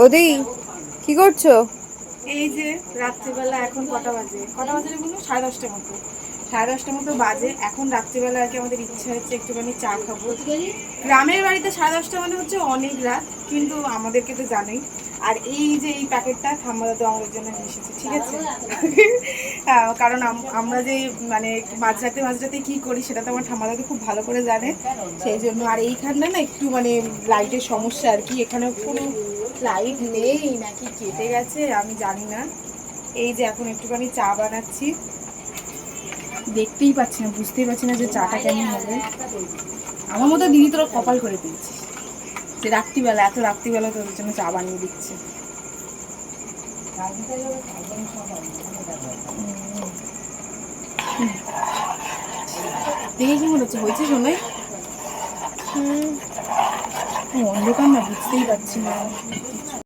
ওদি কি করছো? এই যে রাত্রিবেলা এখন কটা বাজে বলুন? 10:30টার মতো। 10:30টার মতো বাজে। এখন রাত্রিবেলা আর কি আমাদের ইচ্ছা হচ্ছে একটুখানি চা খাবো। গ্রামের বাড়িতে 10:30টা মানে হচ্ছে অনেক রাত, কিন্তু আমাদেরকে তো জানোই। আর এই যে এই প্যাকেটটা ঠাম্মা দাদু আমাদের জন্য নিয়ে এসেছে, ঠিক আছে? কারণ আমরা যে মানে মাঝরাতে মাঝরাতে কি করি সেটা তো আমার ঠাম্মা দাদু খুব ভালো করে জানে। সেই জন্য আর এইখানটা না একটু মানে লাইটের সমস্যা আর কি, এখানে কোনো লাইট নেই নাকি কেটে গেছে আমি জানি না। এই যে এখন একটুখানি চা বানাচ্ছি, দেখতেই পাচ্ছি না, বুঝতেই পারছি না যে চাটা কেমন হবে। আমার মতো দিদি তোরা কপাল করে পেয়েছিস যে এত রাত্রিবেলা তোদের জন্য চা বানিয়ে দিচ্ছে। দেখে কি মনে হচ্ছে সময় অন্ধকার না, বুঝতেই পারছি না।